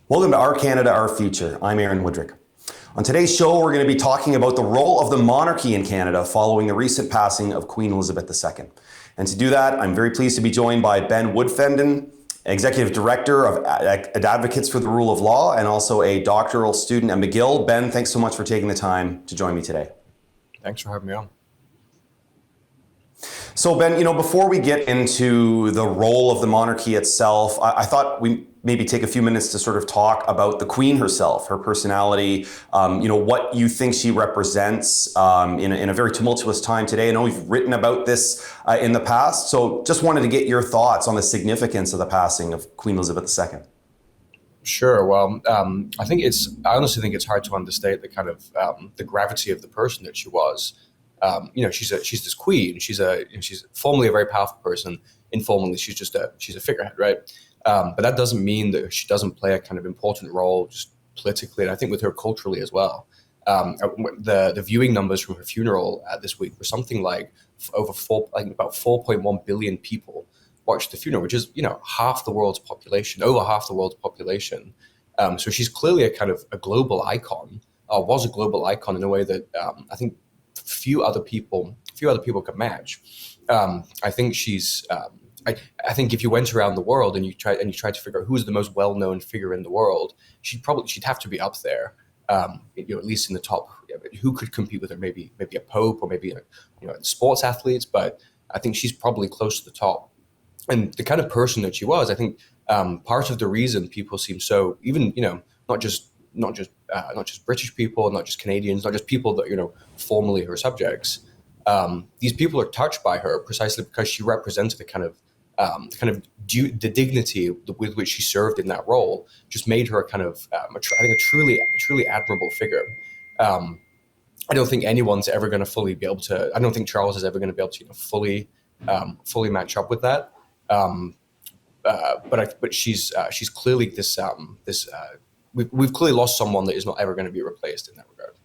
Welcome to Our Canada, Our Future. I'm Aaron Woodrick. On today's show, we're going to be talking about the role of the monarchy in Canada following the recent passing of Queen Elizabeth II. And to do that, I'm very pleased to be joined by Ben Woodfinden, Executive Director of Advocates for the Rule of Law and also a doctoral student at McGill. Ben, thanks so much for taking the time to join me today. Thanks for having me on. So Ben, before we get into the role of the monarchy itself, I thought we maybe take a few minutes to sort of talk about the Queen herself, her personality, what you think she represents in a very tumultuous time today. I know we've written about this in the past, so just wanted to get your thoughts on the significance of the passing of Queen Elizabeth II. Sure. Well, I honestly think it's hard to understate the kind of the gravity of the person that she was. She's this queen. She's formally a very powerful person. Informally, she's a figurehead, right? But that doesn't mean that she doesn't play a kind of important role just politically, and I think with her culturally as well. The viewing numbers from her funeral this week were something like about 4.1 billion people watched the funeral, which is half the world's population, over half the world's population. So she's clearly a kind of a global icon, was a global icon in a way that I think few other people could match. I think she's. I think if you went around the world and you tried to figure out who's the most well-known figure in the world, she'd have to be up there. At least in the top. Who could compete with her? Maybe a pope or maybe sports athletes, but I think she's probably close to the top. And the kind of person that she was, I think part of the reason people seem so not just British people, not just Canadians, not just people that formerly her subjects. These people are touched by her precisely because she represented the dignity with which she served in that role. Just made her a kind of a truly admirable figure. I don't think anyone's ever going to fully be able to. I don't think Charles is ever going to be able to fully match up with that. But she's clearly this. We've clearly lost someone that is not ever going to be replaced in that regard.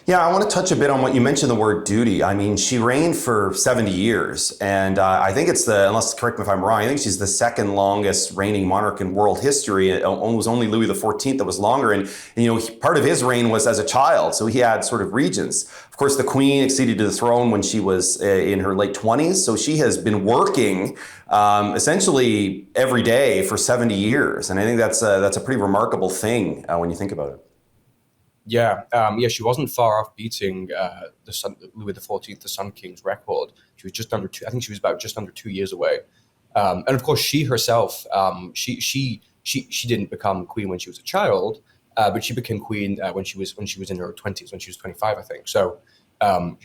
Yeah, I want to touch a bit on what you mentioned, the word duty. I mean, she reigned for 70 years, and I think unless correct me if I'm wrong, I think she's the second longest reigning monarch in world history. It was only Louis XIV that was longer, and part of his reign was as a child, so he had sort of regents. Of course, the Queen acceded to the throne when she was in her late 20s, so she has been working essentially every day for 70 years, and I think that's a pretty remarkable thing when you think about it. Yeah, she wasn't far off beating Louis XIV, the Sun King's record. She was just under two. I think she was about just under 2 years away. And of course, she herself, she didn't become queen when she was a child, but she became queen when she was in her 20s, when she was 25, I think. So,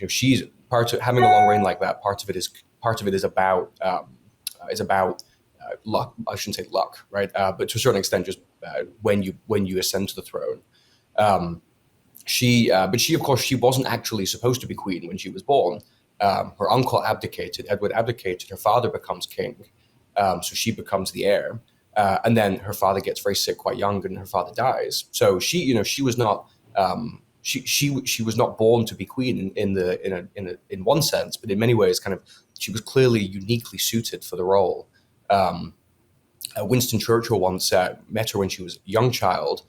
she's part of having a long reign like that. Part of it is about luck. I shouldn't say luck, right? But to a certain extent, just when you ascend to the throne. But she, of course, she wasn't actually supposed to be queen when she was born. Her uncle abdicated, Edward abdicated, her father becomes king, so she becomes the heir. And then her father gets very sick quite young and her father dies. So she was not, she was not born to be queen in one sense, but in many ways, kind of, she was clearly uniquely suited for the role. Winston Churchill once met her when she was a young child,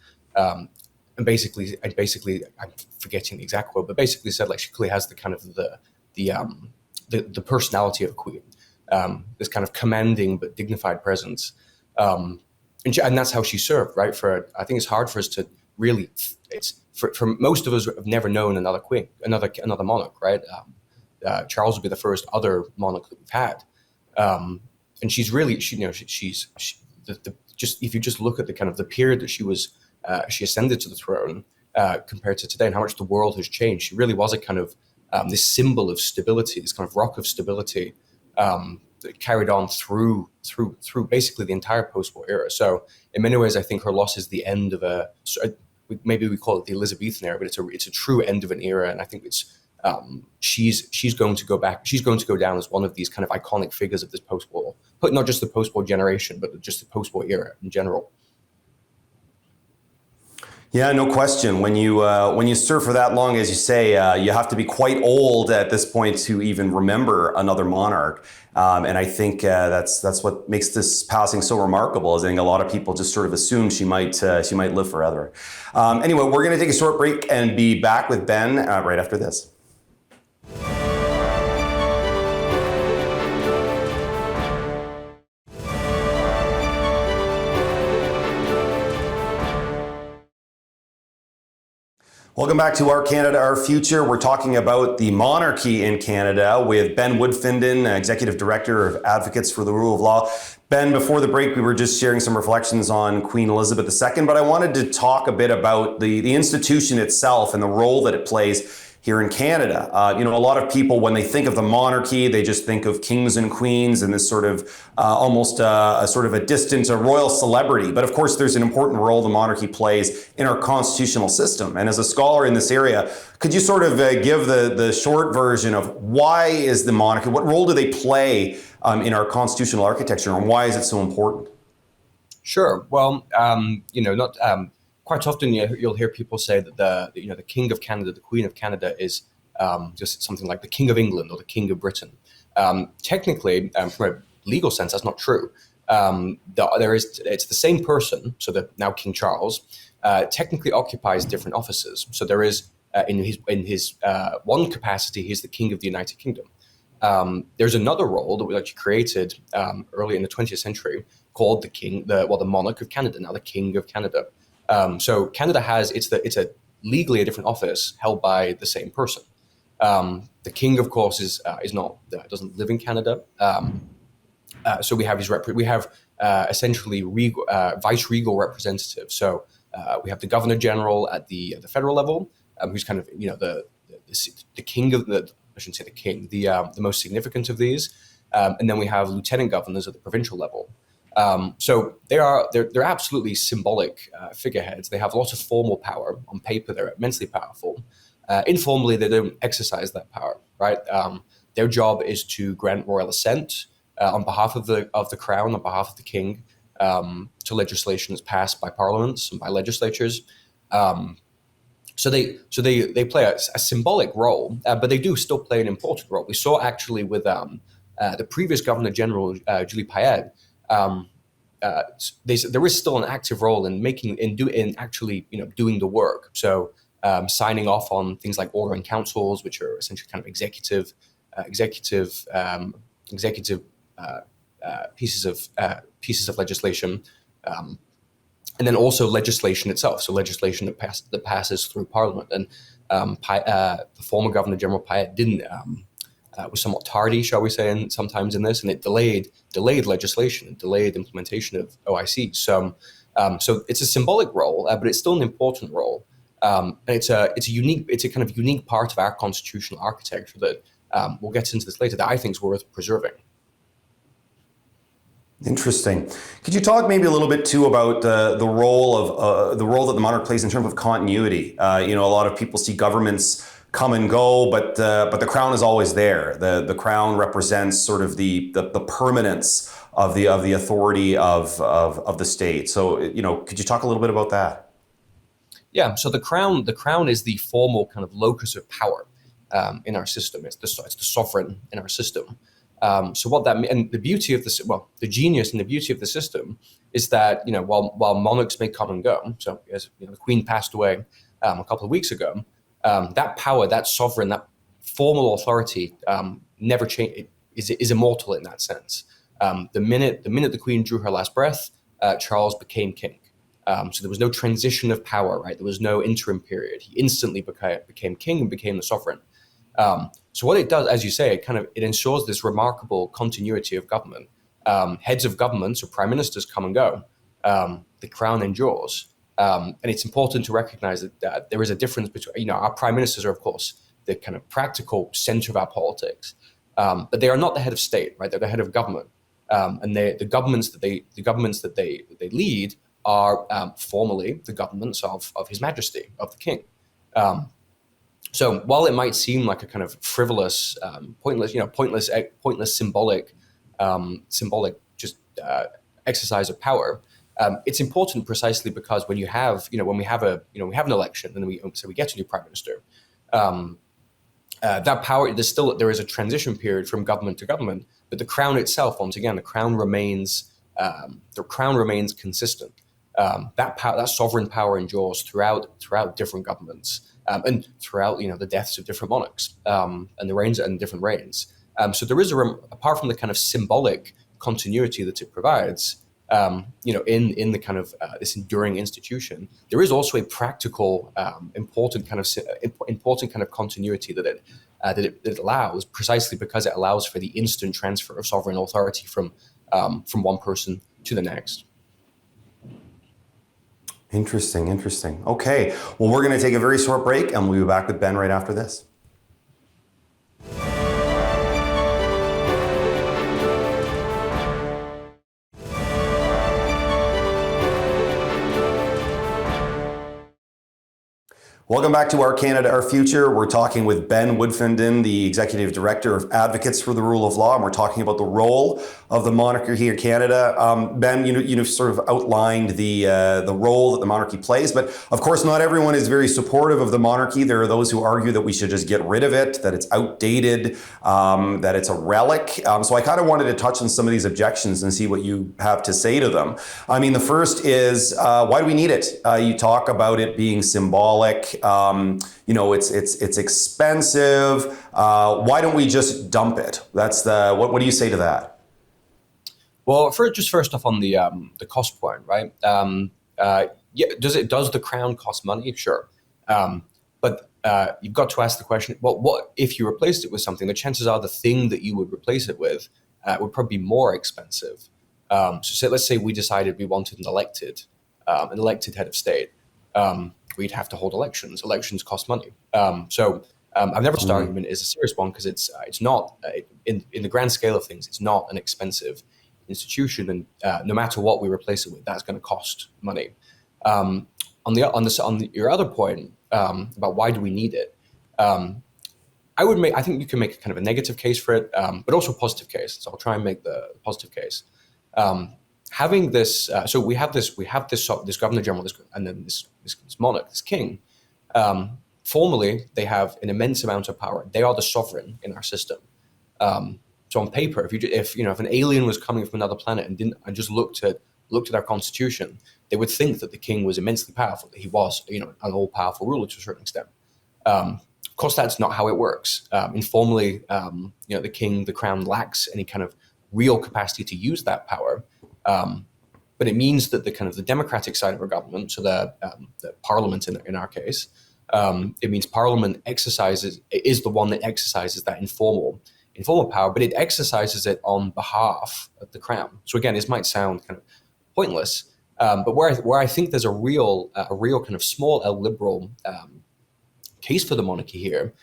and basically, I'm forgetting the exact quote, but basically said like she clearly has the kind of the personality of a queen, this kind of commanding but dignified presence, and that's how she served, right? I think it's hard for us to really. It's for most of us who have never known another queen, another monarch, right? Charles would be the first other monarch that we've had, and she's really she's just if you just look at the kind of the period that she ascended to the throne compared to today and how much the world has changed. She really was a kind of this symbol of stability, this kind of rock of stability that carried on through basically the entire post-war era. So in many ways, I think her loss is the end of maybe we call it the Elizabethan era, but it's a true end of an era. And I think it's she's going to go back. She's going to go down as one of these kind of iconic figures of this post-war, but not just the post-war generation, but just the post-war era in general. Yeah, no question. When you serve for that long, as you say, you have to be quite old at this point to even remember another monarch. And I think that's what makes this passing so remarkable. Is I think a lot of people just sort of assume she might live forever. Anyway, we're going to take a short break and be back with Ben right after this. Welcome back to Our Canada, Our Future. We're talking about the monarchy in Canada with Ben Woodfinden, Executive Director of Advocates for the Rule of Law. Ben, before the break, we were just sharing some reflections on Queen Elizabeth II, but I wanted to talk a bit about the institution itself and the role that it plays here in Canada. A lot of people, when they think of the monarchy, they just think of kings and queens and this sort of almost a sort of a distant, a royal celebrity. But of course, there's an important role the monarchy plays in our constitutional system. And as a scholar in this area, could you sort of give the short version of why is the monarchy, what role do they play in our constitutional architecture, and why is it so important? Sure. Well, not quite often you'll hear people say that the King of Canada, the Queen of Canada, is just something like the King of England or the King of Britain. Technically, from a legal sense, that's not true. It's the same person. So that now King Charles technically occupies different offices. So there is in his one capacity, he's the King of the United Kingdom. There's another role that was actually created early in the 20th century called the Monarch of Canada, now the King of Canada. So Canada it's a legally a different office held by the same person. The king, of course, is not doesn't live in Canada. So we have essentially vice regal representatives. So we have the Governor General at the federal level, who's kind of the king of the I shouldn't say the king, the most significant of these, and then we have lieutenant governors at the provincial level. So they're absolutely symbolic figureheads. They have lots of formal power. On paper, they're immensely powerful. Informally, they don't exercise that power, right? Their job is to grant royal assent on behalf of the crown, on behalf of the king, to legislation that's passed by parliaments and by legislatures. So they play a symbolic role, but they do still play an important role. We saw actually with the previous Governor General, Julie Payette. There is still an active role in actually doing the work. So signing off on things like ordering councils, which are essentially kind of executive pieces of legislation, and then also legislation itself. So legislation that passes through Parliament. And the former Governor General Payette was somewhat tardy, shall we say, sometimes in this, and it delayed legislation, and delayed implementation of OIC. So it's a symbolic role, but it's still an important role. And it's a kind of unique part of our constitutional architecture that we'll get into this later, that I think is worth preserving. Interesting. Could you talk maybe a little bit too about the role that the monarch plays in terms of continuity? A lot of people see governments come and go, but the crown is always there. The crown represents sort of the permanence of the authority of the state. So could you talk a little bit about that? Yeah. So the crown is the formal kind of locus of power in our system. It's the sovereign in our system. So what that means, and the beauty of this, the genius and the beauty of the system is that while monarchs may come and go. So as the Queen passed away a couple of weeks ago. That power, that sovereign, that formal authority never change. Is immortal in that sense. The minute the Queen drew her last breath, Charles became king. So there was no transition of power, right? There was no interim period. He instantly became king and became the sovereign. So what it does, as you say, it ensures this remarkable continuity of government. Heads of governments or prime ministers come and go. The crown endures. And it's important to recognize that there is a difference between, our prime ministers are, of course, the kind of practical center of our politics, but they are not the head of state, right? They're the head of government, and the governments that they lead are formally the governments of His Majesty, of the King. So while it might seem like a kind of frivolous, pointless symbolic just exercise of power. It's important precisely because when you have, when we have an election and then we get a new prime minister, that power, there is a transition period from government to government, but the crown itself, once again, the crown remains consistent. That sovereign power endures throughout different governments, and throughout the deaths of different monarchs, and the reigns and different reigns. So there is apart from the kind of symbolic continuity that it provides, in the kind of this enduring institution, there is also a practical, important kind of continuity that it allows, precisely because it allows for the instant transfer of sovereign authority from one person to the next. Interesting. Okay, well, we're going to take a very short break, and we'll be back with Ben right after this. Welcome back to Our Canada, Our Future. We're talking with Ben Woodfinden, the Executive Director of Advocates for the Rule of Law, and we're talking about the role of the monarchy here in Canada. Ben, you've sort of outlined the role that the monarchy plays, but of course not everyone is very supportive of the monarchy. There are those who argue that we should just get rid of it, that it's outdated, that it's a relic. So I kind of wanted to touch on some of these objections and see what you have to say to them. I mean, the first is, why do we need it? You talk about it being symbolic. It's expensive. Why don't we just dump it? What do you say to that? Well, first off on the cost point, right? Does the crown cost money? Sure, but you've got to ask the question: well, what if you replaced it with something? The chances are the thing that you would replace it with would probably be more expensive. Let's say we decided we wanted an elected head of state. We'd have to hold elections. Elections cost money. I've never this argument is a serious one because it's not in the grand scale of things. It's not an expensive institution, and no matter what we replace it with, that's going to cost money. On your other point about why do we need it, I think you can make kind of a negative case for it, but also a positive case. So I'll try and make the positive case. Having this, so we have this governor general, and then this monarch, this king. Formally, they have an immense amount of power. They are the sovereign in our system. So on paper, if an alien was coming from another planet and just looked at our constitution, they would think that the king was immensely powerful. That he was, an all-powerful ruler to a certain extent. Of course, that's not how it works. Informally, the crown lacks any kind of real capacity to use that power. But it means that the democratic side of our government, so the parliament in our case, it means parliament is the one that exercises that informal power, but it exercises it on behalf of the crown. So again, this might sound kind of pointless, but where I think there's a real kind of small L liberal case for the monarchy here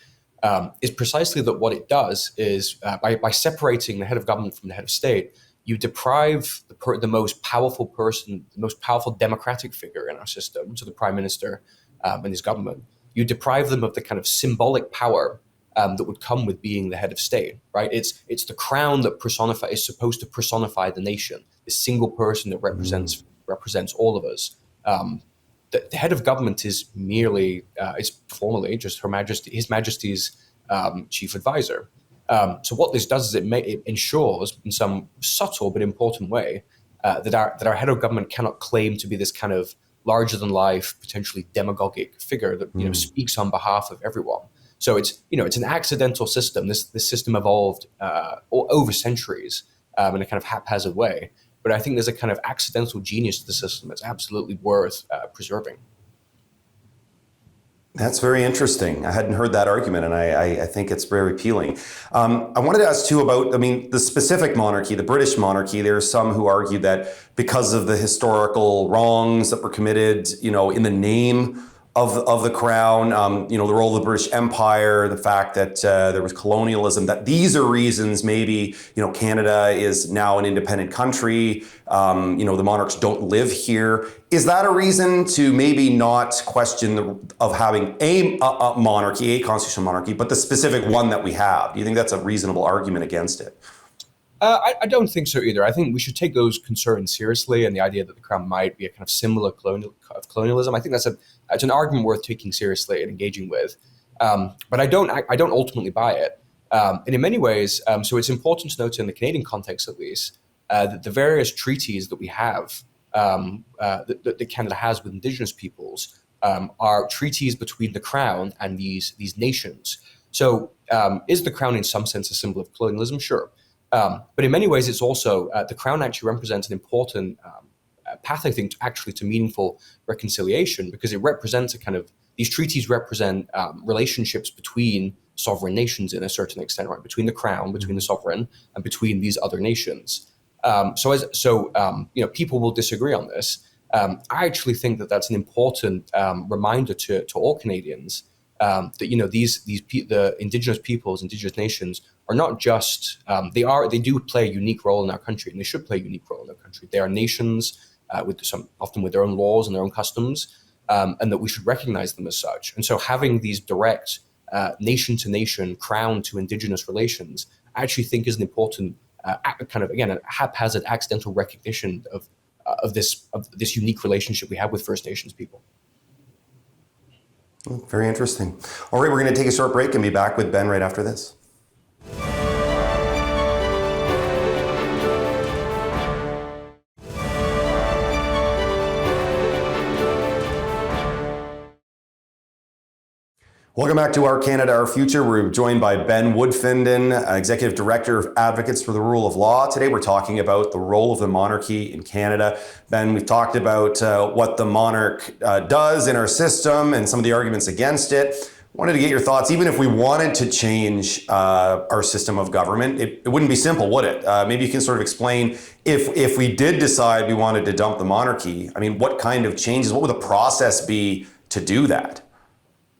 is precisely that what it does is by separating the head of government from the head of state, you deprive the most powerful person, the most powerful democratic figure in our system, so the prime minister and his government, you deprive them of the kind of symbolic power that would come with being the head of state, right? It's the crown that is supposed to personify the nation, this single person that represents all of us. The head of government is merely, is formally just His Majesty's chief advisor. So what this does is it ensures, in some subtle but important way, that our head of government cannot claim to be this kind of larger than life, potentially demagogic figure that speaks on behalf of everyone. So it's an accidental system. This system evolved over centuries in a kind of haphazard way. But I think there's a kind of accidental genius to the system that's absolutely worth preserving. That's very interesting. I hadn't heard that argument, and I think it's very appealing. I wanted to ask too about, the specific monarchy, the British monarchy. There are some who argue that because of the historical wrongs that were committed, in the name of the crown, the role of the British Empire, the fact that there was colonialism, that these are reasons maybe, Canada is now an independent country, the monarchs don't live here. Is that a reason to maybe not question of having a monarchy, a constitutional monarchy, but the specific one that we have? Do you think that's a reasonable argument against it? I don't think so either. I think we should take those concerns seriously, and the idea that the crown might be a kind of symbol of colonialism. I think that's an argument worth taking seriously and engaging with. But I don't ultimately buy it. And in many ways, so it's important to note in the Canadian context, at least, that the various treaties that we have, that Canada has with Indigenous peoples, are treaties between the crown and these nations. So, is the crown in some sense a symbol of colonialism? Sure. But in many ways, it's also the crown actually represents an important path, I think, to meaningful reconciliation, because it represents a kind of these treaties represent relationships between sovereign nations in a certain extent, right? Between the crown, between the sovereign, and between these other nations. People will disagree on this. I actually think that that's an important reminder to all Canadians that the Indigenous peoples, Indigenous nations are not just they do play a unique role in our country, and they should play a unique role in our country. They are nations often with their own laws and their own customs, and that we should recognize them as such. And so, having these direct nation to nation, crown to Indigenous relations, I actually think is an important kind of, again, a haphazard, accidental recognition of this unique relationship we have with First Nations people. Very interesting. All right, we're going to take a short break and be back with Ben right after this. Welcome back to Our Canada, Our Future. We're joined by Ben Woodfinden, Executive Director of Advocates for the Rule of Law. Today we're talking about the role of the monarchy in Canada. Ben, we've talked about what the monarch does in our system and some of the arguments against it. Wanted to get your thoughts. Even if we wanted to change our system of government, it wouldn't be simple, would it? Maybe you can sort of explain if we did decide we wanted to dump the monarchy, I mean, what kind of changes, what would the process be to do that?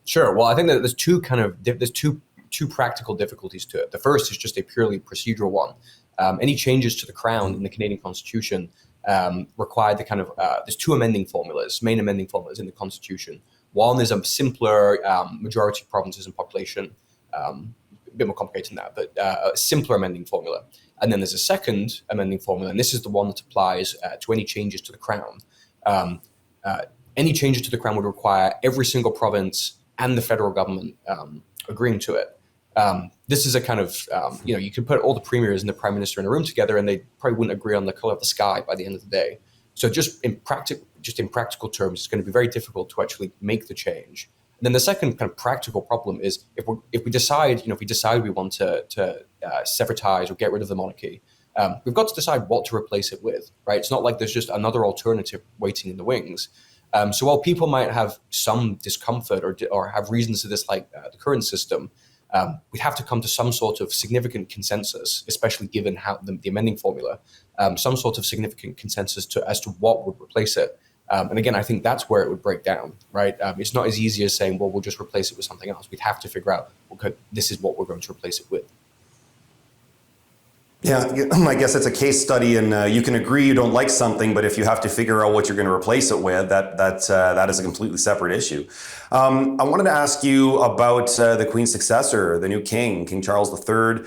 Sure. Well, I think that there's two practical difficulties to it. The first is just a purely procedural one. Any changes to the crown in the Canadian Constitution require there's two main amending formulas in the Constitution. One is a simpler majority provinces and population, a bit more complicated than that, but a simpler amending formula. And then there's a second amending formula, and this is the one that applies to any changes to the crown. Any changes to the crown would require every single province and the federal government agreeing to it. This is a kind of, you could put all the premiers and the prime minister in a room together and they probably wouldn't agree on the color of the sky by the end of the day. So just in practical terms, it's going to be very difficult to actually make the change. And then the second kind of practical problem is if we decide we want to sever ties or get rid of the monarchy, we've got to decide what to replace it with, right? It's not like there's just another alternative waiting in the wings. So while people might have some discomfort or have reasons to dislike the current system, we'd have to come to some sort of significant consensus, especially given how the amending formula, some sort of significant consensus as to what would replace it. And again, I think that's where it would break down, right? It's not as easy as saying, well, we'll just replace it with something else. We'd have to figure out, okay, this is what we're going to replace it with. Yeah, I guess it's a case study, and you can agree you don't like something, but if you have to figure out what you're going to replace it with, that is a completely separate issue. I wanted to ask you about the Queen's successor, the new King, King Charles III.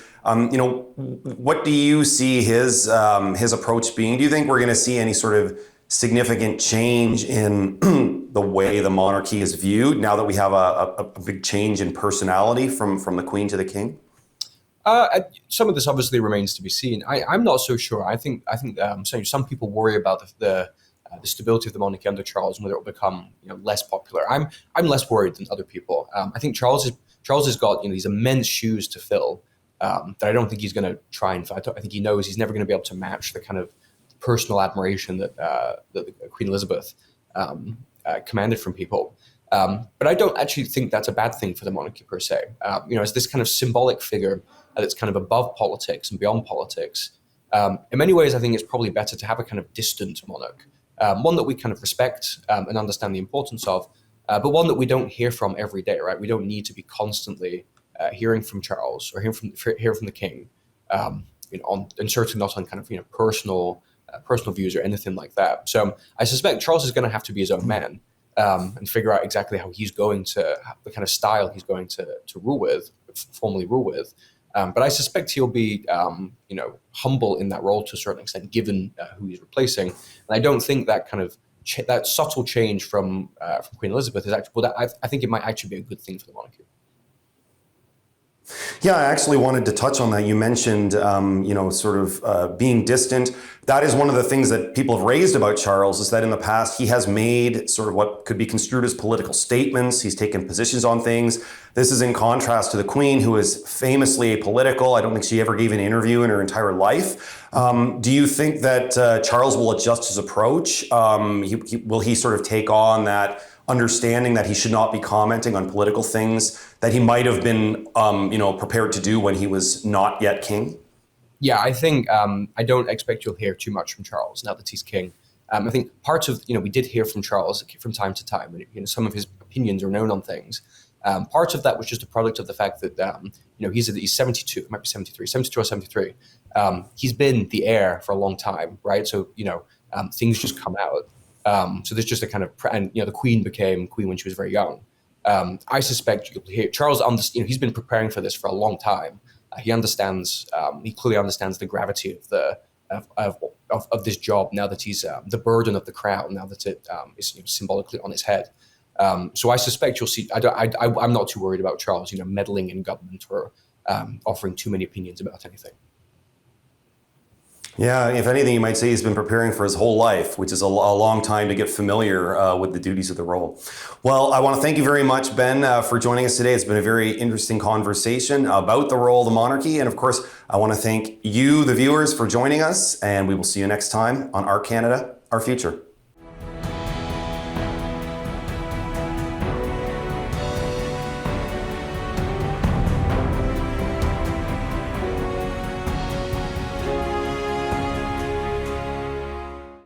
What do you see his approach being? Do you think we're going to see any sort of significant change in the way the monarchy is viewed now that we have a big change in personality from the Queen to the King? Some of this obviously remains to be seen. I'm not so sure. I think some people worry about the stability of the monarchy under Charles and whether it will become less popular. I'm less worried than other people. I think Charles has got these immense shoes to fill that I don't think he's going to try and fill. I think he knows he's never going to be able to match the kind of personal admiration that Queen Elizabeth commanded from people. But I don't actually think that's a bad thing for the monarchy per se. As this kind of symbolic figure that's kind of above politics and beyond politics. In many ways, I think it's probably better to have a kind of distant monarch, one that we kind of respect and understand the importance of, but one that we don't hear from every day, right? We don't need to be constantly hearing from Charles or hearing from the King, and certainly not on kind of personal views or anything like that. So I suspect Charles is going to have to be his own man. And figure out exactly how he's going to, the kind of style he's going to formally rule with. But I suspect he'll be, humble in that role to a certain extent, given who he's replacing. And I don't think that kind of that subtle change from Queen Elizabeth is actually. Well, I think it might actually be a good thing for the monarchy. Yeah, I actually wanted to touch on that. You mentioned, sort of being distant. That is one of the things that people have raised about Charles, is that in the past he has made sort of what could be construed as political statements. He's taken positions on things. This is in contrast to the Queen, who is famously apolitical. I don't think she ever gave an interview in her entire life. Do you think that Charles will adjust his approach? Will he sort of take on that understanding that he should not be commenting on political things that he might have been, prepared to do when he was not yet king? Yeah, I think I don't expect you'll hear too much from Charles now that he's king. I think part of, we did hear from Charles from time to time, and some of his opinions are known on things. Part of that was just a product of the fact that, he's 72, it might be 73, 72 or 73. He's been the heir for a long time, right? So, things just come out. So there's just a kind of, and the Queen became Queen when she was very young. I suspect you'll hear Charles. He's been preparing for this for a long time. He understands. He clearly understands the gravity of of this job now that he's the burden of the crown. Now that it is symbolically on his head. So I suspect you'll see. I'm not too worried about Charles, meddling in government or offering too many opinions about anything. Yeah, if anything, you might say he's been preparing for his whole life, which is a long time to get familiar with the duties of the role. Well, I want to thank you very much, Ben, for joining us today. It's been a very interesting conversation about the role of the monarchy. And of course, I want to thank you, the viewers, for joining us. And we will see you next time on Our Canada, Our Future.